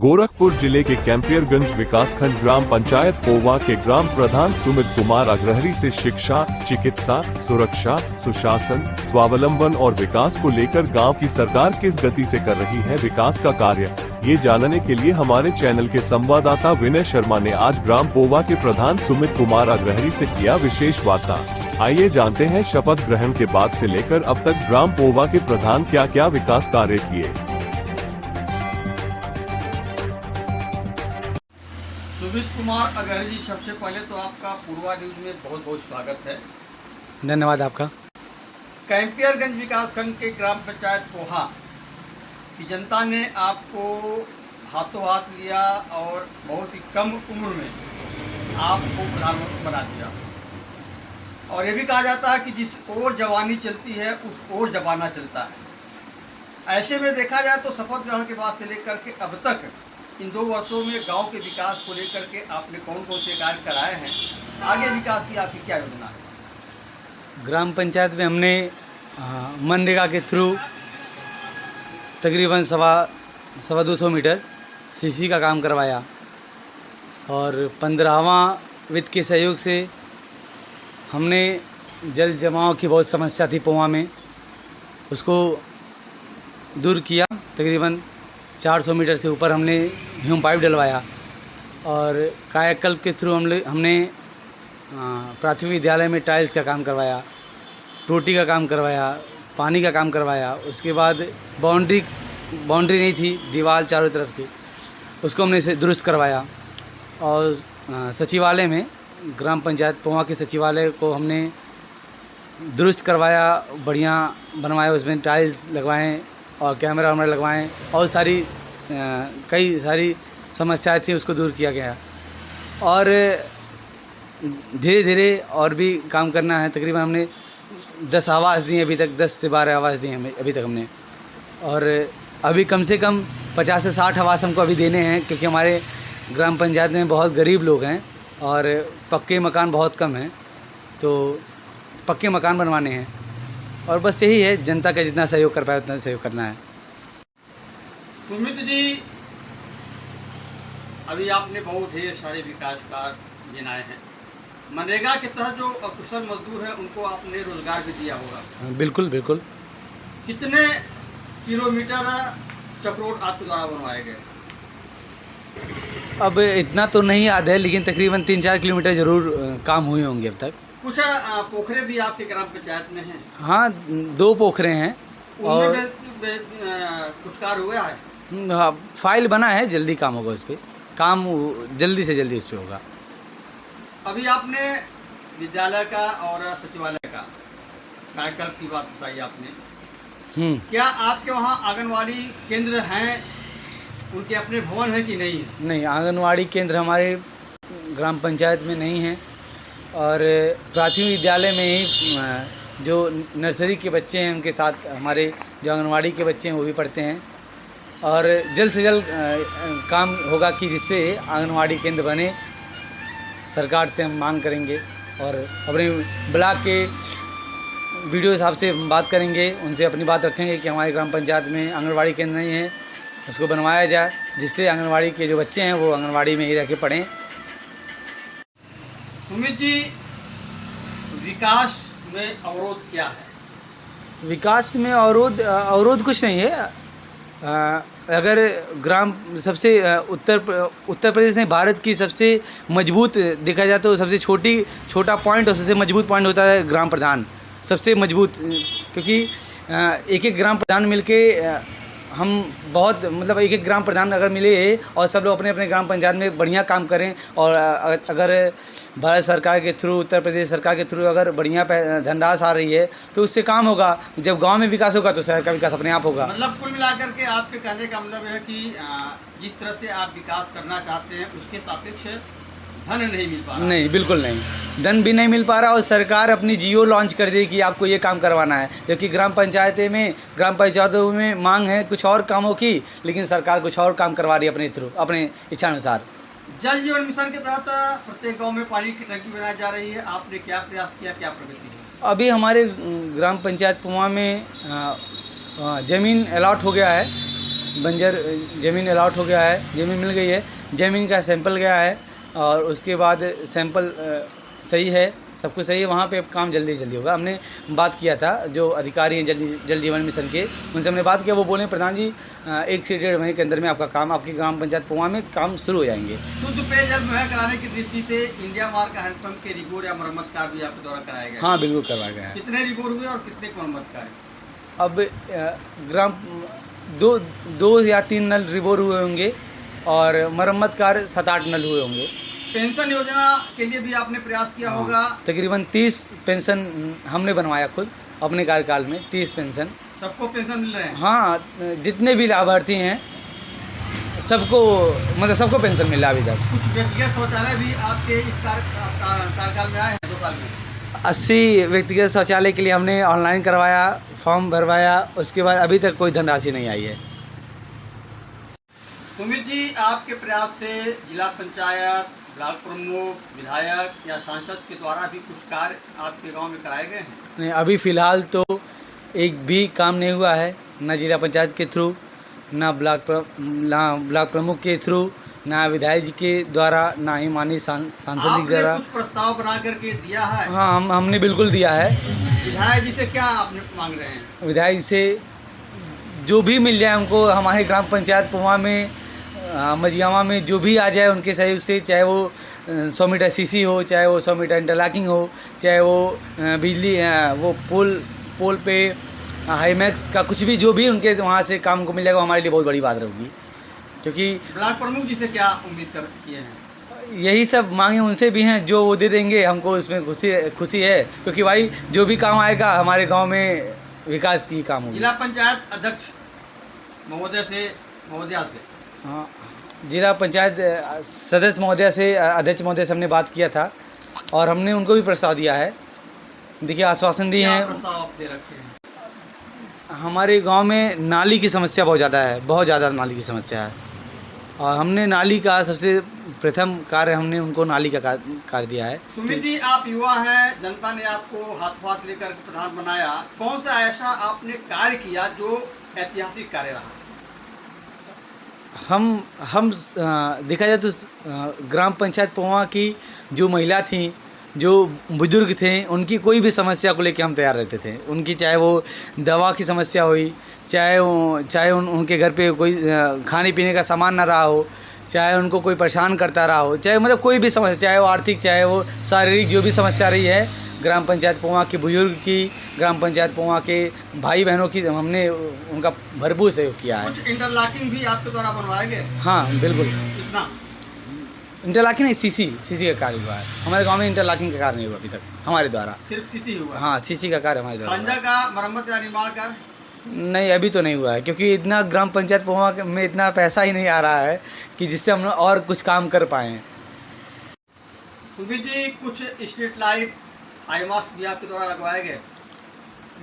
गोरखपुर जिले के कैंपियरगंज विकासखंड ग्राम पंचायत पोवा के ग्राम प्रधान सुमित कुमार अग्रहरी से शिक्षा, चिकित्सा, सुरक्षा, सुशासन, स्वावलंबन और विकास को लेकर गांव की सरकार किस गति से कर रही है विकास का कार्य, ये जानने के लिए हमारे चैनल के संवाददाता विनय शर्मा ने आज ग्राम पोवा के प्रधान सुमित कुमार अग्रहरी से किया विशेष वार्ता। आइए जानते हैं शपथ ग्रहण के बाद से लेकर अब तक ग्राम पोवा के प्रधान क्या क्या विकास कार्य किए। सुमित कुमार अग्रहरी जी, सबसे पहले तो आपका पूर्वा न्यूज में बहुत बहुत स्वागत है। धन्यवाद आपका। कैंपियरगंज विकासखंड के ग्राम पंचायत पोहा की जनता ने आपको हाथों हाथ लिया और बहुत ही कम उम्र में आपको प्रधानमंत्री बना दिया। और ये भी कहा जाता है कि जिस ओर जवानी चलती है उस ओर जमाना चलता है। ऐसे में देखा जाए तो शपथ ग्रहण के बाद से लेकर के अब तक इन 2 वर्षों में गांव के विकास को लेकर के आपने कौन कौन से कार्य कराए हैं, आगे विकास की आपकी क्या योजना है? ग्राम पंचायत में हमने मनरेगा के थ्रू तकरीबन सवा 200 मीटर सीसी का काम करवाया और 15वां वित्त के सहयोग से हमने जल जमाव की बहुत समस्या थी पोहा में, उसको दूर किया। तकरीबन 400 मीटर से ऊपर हमने ह्यूम पाइप डलवाया और कायाकल्प के थ्रू हमने प्राथमिक विद्यालय में टाइल्स का काम करवाया, टोटी का काम करवाया, पानी का काम करवाया। उसके बाद बाउंड्री नहीं थी, दीवार चारों तरफ की, उसको हमने दुरुस्त करवाया। और सचिवालय में ग्राम पंचायत पोहा के सचिवालय को हमने दुरुस्त करवाया, बढ़िया बनवाया, उसमें टाइल्स लगवाएं और कैमरा वैमरा लगवाएं और कई सारी समस्याएं थी, उसको दूर किया गया। और धीरे धीरे और भी काम करना है। तकरीबन हमने 10 आवास दिए अभी तक, 10 से 12 आवास दिए हमें अभी तक हमने। और अभी कम से कम 50 से 60 आवास हमको अभी देने हैं, क्योंकि हमारे ग्राम पंचायत में बहुत गरीब लोग हैं और पक्के मकान बहुत कम हैं, तो पक्के मकान बनवाने हैं। और बस यही है, जनता का जितना सहयोग कर पाए उतना सहयोग करना है। सुमित जी, अभी आपने बहुत ढेर सारे विकास कार्य गिनाए हैं। मनरेगा के तहत जो अकुशल मजदूर हैं उनको आपने रोजगार भी दिया होगा। बिल्कुल बिल्कुल। कितने किलोमीटर चक्रोड आपके द्वारा बनवाए गए? अब इतना तो नहीं याद है, लेकिन तकरीबन 3-4 किलोमीटर ज़रूर काम हुए होंगे अब तक। कुछ पोखरे भी आपके ग्राम पंचायत में हैं? हाँ, 2 पोखरे हैं और कुछ कार्य हुआ है? हाँ, फाइल बना है, जल्दी काम होगा उस पर, काम जल्दी से जल्दी उस पर होगा। अभी आपने विद्यालय का और सचिवालय का कायाकल्प की बात बताई आपने। क्या आपके वहाँ आंगनवाड़ी केंद्र हैं, उनके अपने भवन है कि नहीं? नहीं, आंगनवाड़ी केंद्र हमारे ग्राम पंचायत में नहीं है। और प्राथमिक विद्यालय में ही जो नर्सरी के बच्चे हैं उनके साथ हमारे जो आंगनवाड़ी के बच्चे हैं वो भी पढ़ते हैं। और जल्द से जल्द काम होगा कि जिसपे आंगनवाड़ी केंद्र बने, सरकार से हम मांग करेंगे। और अपने ब्लॉक के वीडियो साहब से बात करेंगे, उनसे अपनी बात रखेंगे कि हमारे ग्राम पंचायत में आंगनवाड़ी केंद्र नहीं है, उसको बनवाया जाए, जिससे आंगनवाड़ी के जो बच्चे हैं वो आंगनवाड़ी में ही रह के पढ़ें। सुमित जी, विकास में अवरोध क्या है? विकास में अवरोध कुछ नहीं है। अगर ग्राम सबसे उत्तर प्रदेश में भारत की सबसे मजबूत देखा जाए तो सबसे छोटा पॉइंट और सबसे मजबूत पॉइंट होता है ग्राम प्रधान, सबसे मजबूत। क्योंकि एक ग्राम प्रधान मिलके हम बहुत एक ग्राम प्रधान अगर मिले और सब लोग अपने अपने ग्राम पंचायत में बढ़िया काम करें, और अगर भारत सरकार के थ्रू, उत्तर प्रदेश सरकार के थ्रू अगर बढ़िया धनराशि आ रही है तो उससे काम होगा। जब गांव में विकास होगा तो शहर का विकास अपने आप होगा। मतलब कुल मिलाकर के आपके कहने का मतलब है कि जिस तरह से आप विकास करना चाहते हैं उसके सापेक्ष धन नहीं मिल पा रहा? नहीं, बिल्कुल नहीं, धन भी नहीं मिल पा रहा। और सरकार अपनी जियो लॉन्च कर दी कि आपको ये काम करवाना है, जबकि ग्राम पंचायतों में मांग है कुछ और कामों की, लेकिन सरकार कुछ और काम करवा रही है अपने इच्छा अनुसार। जल जीवन मिशन के तहत प्रत्येक गांव में पानी की टंकी बनाई जा रही है, आपने क्या प्रयास किया, क्या प्रगति है? अभी हमारे ग्राम पंचायत पोहा में ज़मीन अलॉट हो गया है बंजर ज़मीन अलॉट हो गया है, ज़मीन मिल गई है, ज़मीन का सैंपल गया है और उसके बाद सैंपल सही है, सब कुछ सही है, वहाँ पे अब काम जल्दी जल्दी होगा। हमने बात किया था जो अधिकारी हैं जल जीवन मिशन के, उनसे हमने बात किया। वो बोले प्रधान जी 1 से 1.5 महीने के अंदर में आपका काम आपकी ग्राम पंचायत पोहा में काम शुरू हो जाएंगे। शुद्ध पेयजल मुहैया कराने की दृष्टि से इंडिया मार्क हैंडपंप के रिपोर्ट या मरम्मत कार्य भी आपके द्वारा कराया गया? हाँ बिल्कुल करवाया गया है। कितने रिपोर्ट हुए और कितने मरम्मत कार्य? अब ग्राम 2 या 3 नल रिबोर हुए होंगे और मरम्मत कार्य 7-8 नल हुए होंगे। पेंशन योजना के लिए भी आपने प्रयास किया होगा? तकरीबन 30 पेंशन हमने बनवाया खुद अपने कार्यकाल में, 30 पेंशन। सबको पेंशन मिल रहे हैं? हाँ, जितने भी लाभार्थी हैं सबको, मतलब सबको पेंशन मिल रहा है अभी तक। कुछ व्यक्तिगत शौचालय भी आपके इस कार्यकाल में आए हैं 2 साल में? 80 व्यक्तिगत शौचालय के लिए हमने ऑनलाइन करवाया, फॉर्म भरवाया, उसके बाद अभी तक कोई धनराशि नहीं आई है। सुमित जी, आपके प्रयास से जिला पंचायत, ब्लॉक प्रमुख, विधायक या सांसद के द्वारा भी कुछ कार्य आपके गांव में कराए गए हैं? नहीं, अभी फ़िलहाल तो एक भी काम नहीं हुआ है, ना जिला पंचायत के थ्रू, ना ब्लॉक प्रमुख के थ्रू, ना विधायक जी के द्वारा, ना ही माननीय सांसद जी के द्वारा। कुछ प्रस्ताव बना करके दिया है? हाँ, हमने बिल्कुल दिया है। विधायक जी से क्या आपने मांग रहे हैं? विधायक से जो भी मिल जाए हमको, हमारे ग्राम पंचायत पोहा में, मझियावा में जो भी आ जाए उनके सहयोग से, चाहे वो 100 मीटर सीसी हो, चाहे वो 100 मीटर इंटरलॉकिंग हो, चाहे वो बिजली वो पोल पे हाईमैक्स का कुछ भी, जो भी उनके वहाँ से काम को मिल जाएगा, हमारे लिए बहुत बड़ी बात रहेगी। क्योंकि ब्लॉक प्रमुख जी से क्या उम्मीद किए हैं? यही सब मांगे उनसे भी हैं, जो वो दे देंगे हमको उसमें खुशी है, क्योंकि भाई जो भी काम आएगा हमारे गाँव में विकास की काम होगी। जिला पंचायत अध्यक्ष महोदया से हाँ, जिला पंचायत सदस्य महोदय से, अध्यक्ष महोदय से हमने बात किया था और हमने उनको भी प्रस्ताव दिया है। देखिए, आश्वासन दिए हैं। प्रस्ताव आप दे रखे हैं? हमारे गांव में नाली की समस्या बहुत ज़्यादा है, बहुत ज़्यादा नाली की समस्या है और हमने नाली का सबसे प्रथम कार्य हमने उनको नाली का कार्य दिया है। सुमित जी, आप युवा हैं, जनता ने आपको हाथों हाथ लेकर प्रधान बनाया, कौन सा ऐसा आपने कार्य किया जो ऐतिहासिक कार्य रहा? हम देखा जाए तो ग्राम पंचायत पोहा की जो महिला थी, जो बुजुर्ग थे, उनकी कोई भी समस्या को लेकर हम तैयार रहते थे। उनकी चाहे वो दवा की समस्या हुई, चाहे उनके घर पे कोई खाने पीने का सामान ना रहा हो, चाहे उनको कोई परेशान करता रहा हो, चाहे मतलब कोई भी समस्या, चाहे वो आर्थिक, चाहे वो शारीरिक, जो भी समस्या रही है, ग्राम पंचायत पोहा के बुजुर्ग की, ग्राम पंचायत पोहा के भाई बहनों की, हमने उनका भरपूर सहयोग किया है। कुछ इंटरलॉकिंग भी आपके द्वारा बनवाए गए? हाँ बिल्कुल। कितना? इंटरलॉकिंग नहीं, सीसी का कार्य हुआ है हमारे गांव में। इंटरलॉकिंग का कार्य नहीं हुआ अभी तक हमारे द्वारा, सिर्फ सीसी हुआ? हाँ, सीसी का कार्य हमारे द्वारा। खंजा का मरम्मत या निर्माण कार्य? नहीं, अभी तो नहीं हुआ है, क्योंकि इतना ग्राम पंचायत पोहा में इतना पैसा ही नहीं आ रहा है कि जिससे हम और कुछ काम कर पाएँ। सुमित जी, कुछ स्ट्रीट लाइट, आई मास्क भी आपके द्वारा लगवाए गए?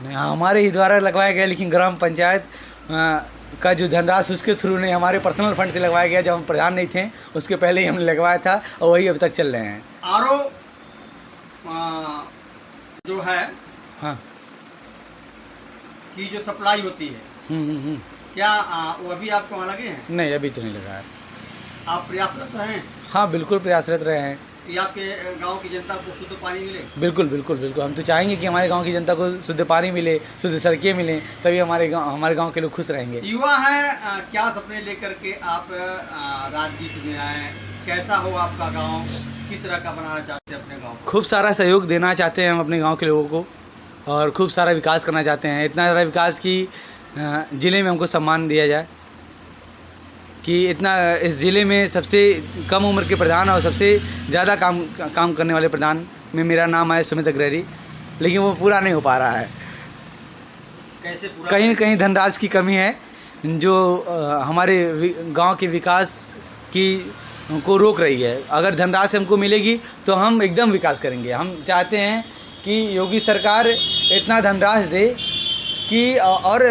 नहीं, हमारे ही द्वारा लगवाया गया, लेकिन ग्राम पंचायत का जो धनराशि उसके थ्रू नहीं, हमारे पर्सनल फंड से लगवाया गया। जब हम प्रधान नहीं थे उसके पहले ही हमने लगवाया था और वही अभी तक चल रहे हैं। आरओ जो है, हाँ, की जो सप्लाई होती है, क्या वो अभी आपको वहाँ लगे हैं? नहीं, अभी तो नहीं लगा है। आप प्रयासरत हैं? हाँ बिल्कुल प्रयासरत रहे हैं कि आपके गांव की जनता को शुद्ध पानी मिले? बिल्कुल बिल्कुल बिल्कुल। हम तो चाहेंगे कि हमारे गांव की जनता को शुद्ध पानी मिले, शुद्ध सड़कें मिलें, तभी हमारे गांव के लोग खुश रहेंगे। युवा हैं, क्या सपने लेकर के आप राजनीति में आए? कैसा हो आपका गांव? किस तरह का बनाना चाहते हैं अपने गांव? खूब सारा सहयोग देना चाहते हैं हम अपने गाँव के लोगों को और खूब सारा विकास करना चाहते हैं। इतना ज़्यादा विकास कि ज़िले में हमको सम्मान दिया जाए, कि इतना इस ज़िले में सबसे कम उम्र के प्रधान और सबसे ज़्यादा काम करने वाले प्रधान में मेरा नाम आया सुमित अग्रहरी, लेकिन वो पूरा नहीं हो पा रहा है। कैसे पूरा? कहीं न कहीं धनराशि की कमी है, जो हमारे गांव के विकास की को रोक रही है। अगर धनराशि हमको मिलेगी तो हम एकदम विकास करेंगे। हम चाहते हैं कि योगी सरकार इतना धनराशि दे कि, और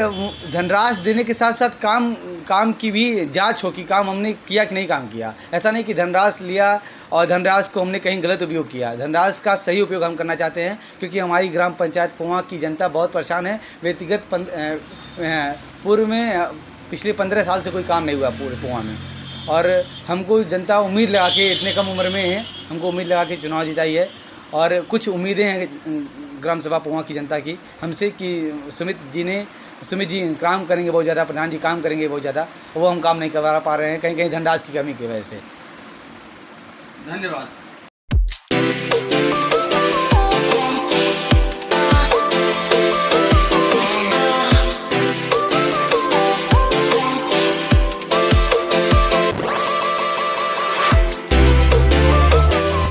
धनराशि देने के साथ साथ काम की भी जांच हो कि काम हमने किया कि नहीं काम किया। ऐसा नहीं कि धनराशि लिया और धनराशि को हमने कहीं गलत उपयोग किया। धनराशि का सही उपयोग हम करना चाहते हैं, क्योंकि हमारी ग्राम पंचायत पोहा की जनता बहुत परेशान है। व्यक्तिगत पूर्व में पिछले 15 साल से कोई काम नहीं हुआ पूरे पोहा में। और हमको जनता उम्मीद लगा के, इतने कम उम्र में हमको उम्मीद लगा के चुनाव जिताई है। और कुछ उम्मीदें हैं ग्राम सभा पोहा की जनता की हमसे कि सुमित जी काम करेंगे बहुत ज़्यादा, प्रधान जी काम करेंगे बहुत ज़्यादा, वो हम काम नहीं करवा पा रहे हैं, कहीं कहीं धनराशि की कमी की वजह से। धन्यवाद।